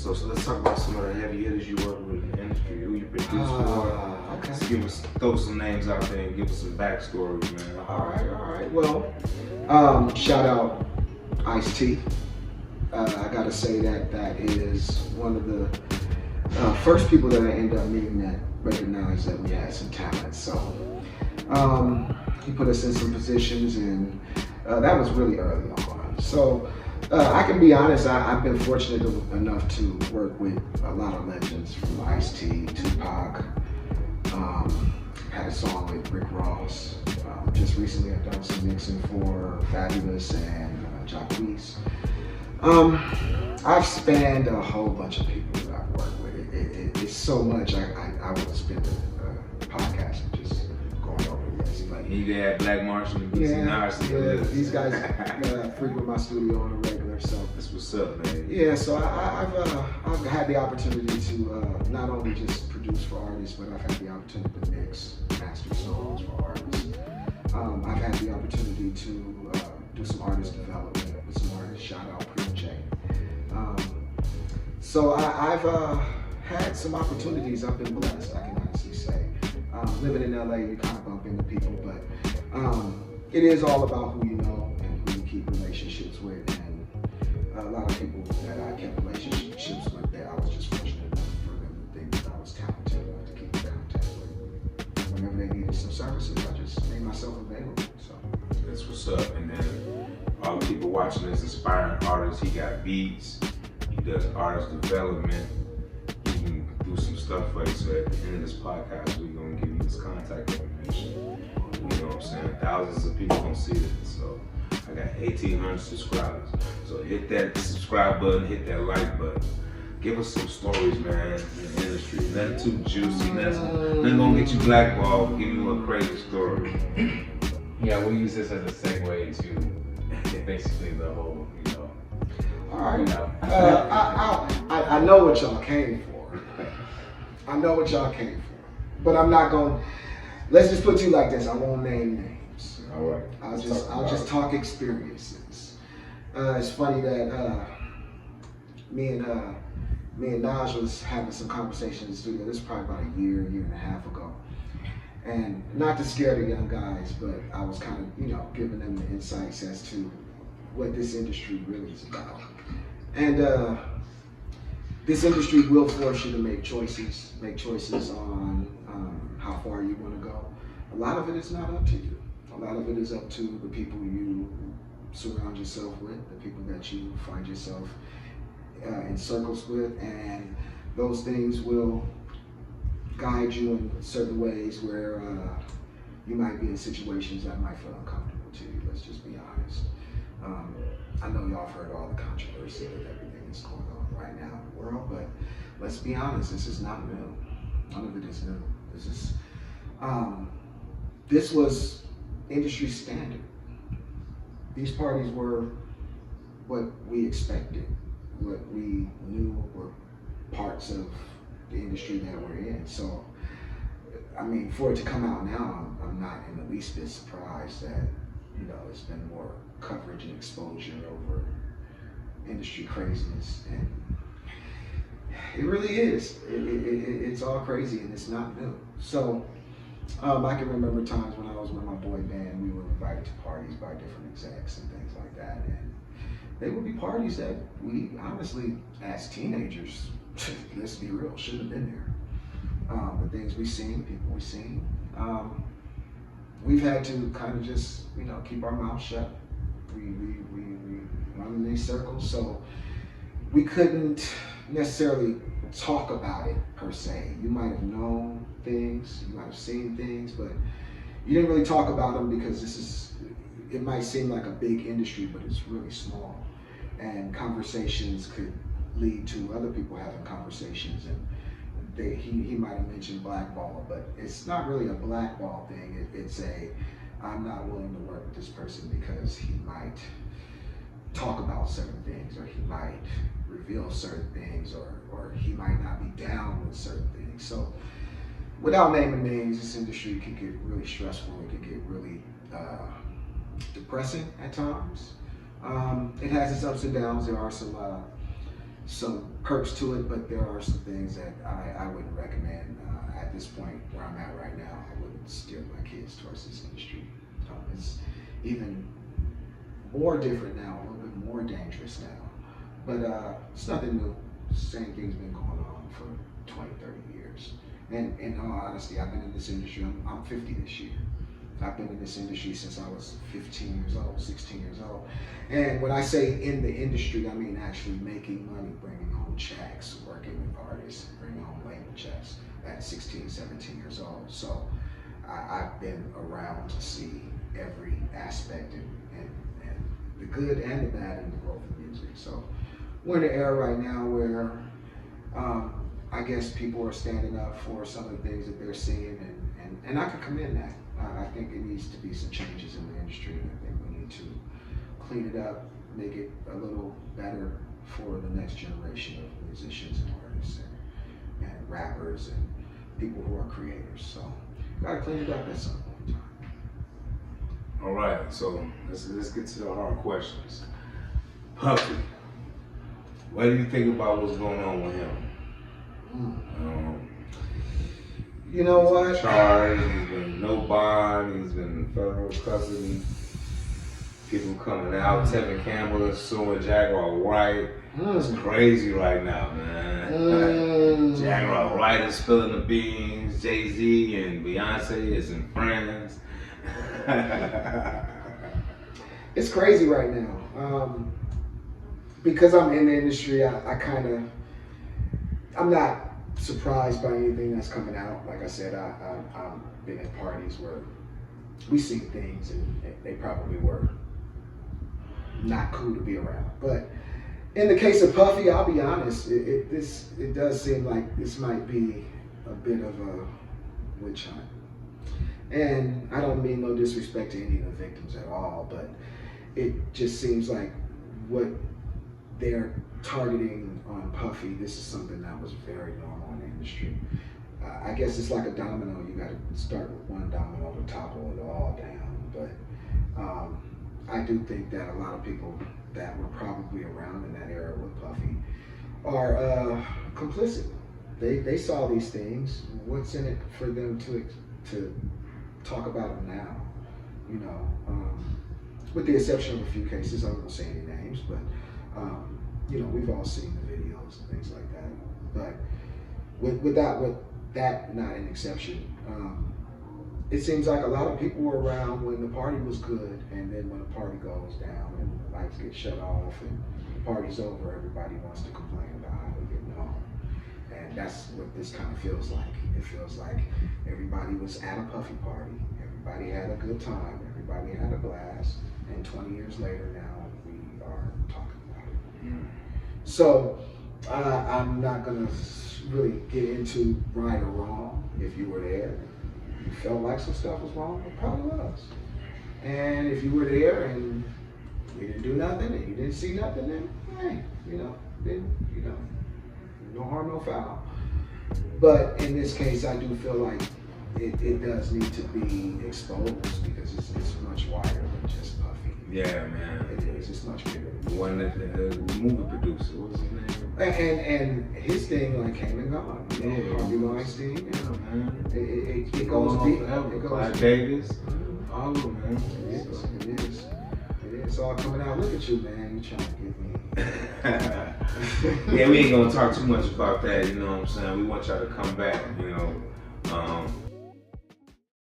So let's talk about some of the heavy hitters you work with in the industry, who you produce for. Okay. Just give us, throw some names out there and give us some backstory, man. All right. Well, shout out Ice-T. I gotta say that is one of the first people that I ended up meeting that recognized that we had some talent. So he put us in some positions, and that was really early on. So I can be honest, I've been fortunate enough to work with a lot of legends, from Ice-T, Tupac. Had a song with Rick Ross. Just recently I've done some mixing for Fabulous and Jaquis. I've spanned a whole bunch of people that I've worked with. It's so much, I would spend a podcast just going over this. But You had Black Martian and these guys frequent my studio on a regular, so that's what's up, man. yeah. So I've had the opportunity to not only just produce for artists, but I've had the opportunity to mix, master songs for artists. I've had the opportunity to do some artist development with some artists. Shout out Pretty J. So I've had some opportunities. I've been blessed, I can honestly say. Living in LA, you kind of bump into people, but it is all about who you know and who you keep relationships with. And a lot of people that I kept relationships with, that I was just fortunate enough for them to think that I was talented enough to keep in contact with. Whenever they needed some services, I just made myself available. So That's what's up. And then all the people watching this, aspiring artists, he got beats, he does artist development, he can do some stuff for you. So at the end of this podcast, we're gonna give you his contact information. You know what I'm saying? Thousands of people don't see it. So I got 1,800 subscribers. So hit that subscribe button, hit that like button. Give us some stories, man, in the industry. Nothing too juicy, nothing gonna get you blackballed. Give me a crazy story. Yeah, we'll use this as a segue to basically the whole, all right. You know. I know what y'all came for. I know what y'all came for. But I'm not going. Let's just put you like this. I won't name names. All right. I'll just talk experiences. It's funny that me and Naj was having some conversation in the studio. This is probably about a year and a half ago. And not to scare the young guys, but I was kind of, giving them the insights as to what this industry really is about. And this industry will force you to make choices on how far you want to go. A lot of it is not up to you. A lot of it is up to the people you surround yourself with, the people that you find yourself in circles with, and those things will guide you in certain ways where you might be in situations that might feel uncomfortable to you. Let's just be honest. I know y'all have heard all the controversy with everything that's going on right now in the world, but let's be honest, this is not new. None of it is new. This was industry standard. These parties were what we expected, what we knew were parts of the industry that we're in. So, I mean, for it to come out now, I'm not in the least bit surprised that, it's been more coverage and exposure over industry craziness. And it really is. It's all crazy, and it's not new. So, I can remember times when I was with my boy band, we were invited to parties by different execs and things like that. And they would be parties that we honestly, as teenagers, let's be real, shouldn't have been there. The things we've seen, people we've seen, we've had to kind of just, keep our mouth shut. We run in these circles, so we couldn't necessarily talk about it per se. You might have known things, you might have seen things, but you didn't really talk about them because it might seem like a big industry, but it's really small. And conversations could lead to other people having conversations, and he might have mentioned blackball, but it's not really a blackball thing. It's I'm not willing to work with this person because he might talk about certain things, or he might reveal certain things, or he might not be down with certain things. So without naming names, this industry can get really stressful. It can get really depressing at times. It has its ups and downs. There are some some perks to it, but there are some things that I wouldn't recommend at this point where I'm at right now. I wouldn't steer my kids towards this industry. It's even more different now, a little bit more dangerous now. But it's nothing new. Same thing's been going on for 20, 30 years. And in all honesty, I've been in this industry, I'm 50 this year. I've been in this industry since I was 15 years old, 16 years old. And when I say in the industry, I mean actually making money, bringing home checks, working with artists, bringing home label checks at 16, 17 years old. So I've been around to see every aspect and the good and the bad in the growth of music. So we're in an era right now where I guess people are standing up for some of the things that they're seeing, and I can commend that. I think it needs to be some changes in the industry. I think we need to clean it up, make it a little better for the next generation of musicians and artists and rappers and people who are creators. So gotta clean it up at some point in time. All right, so let's get to the hard questions. Puffy, what do you think about what's going on with him? You know what? Charged, he's been no bond, he's been in federal custody. People coming out, Tevin Campbell is suing Jaguar Wright. It's crazy right now, man. Jaguar Wright is spilling the beans. Jay-Z and Beyonce is in France. It's crazy right now. Because I'm in the industry, I'm not surprised by anything that's coming out. Like I said, I've been at parties where we seen things and they probably were not cool to be around. But in the case of Puffy, I'll be honest, it does seem like this might be a bit of a witch hunt. And I don't mean no disrespect to any of the victims at all, but it just seems like what they're targeting on Puffy, this is something that was very normal in the industry. I guess it's like a domino. You got to start with one domino to topple it all down. But I do think that a lot of people that were probably around in that era with Puffy are complicit. They saw these things. What's in it for them to talk about them now? You know, with the exception of a few cases, I won't say any names, but you know, we've all seen the videos and things like that. But with that not an exception, it seems like a lot of people were around when the party was good, and then when the party goes down and the lights get shut off and the party's over, everybody wants to complain about how they're getting home. And that's what this kind of feels like. It feels like everybody was at a Puffy party, everybody had a good time, everybody had a blast, and 20 years later now we are talking about it. So I'm not gonna really get into right or wrong. If you were there, you felt like some stuff was wrong, it probably was. And if you were there and you didn't do nothing and you didn't see nothing, then hey, no harm, no foul. But in this case, I do feel like it does need to be exposed because it's much wider than just Puffy. Yeah, man. It is. It's much bigger. The one that the movie producer, what was his name? And his thing like came and gone. You know, Yeah. Harvey Weinstein. Yeah, man. It goes deep. It goes Clive deep. Davis. All of them, man. It is. It's all coming out. Look at you, man. You trying to give me. Yeah, we ain't gonna talk too much about that, you know what I'm saying? We want y'all to come back, you know.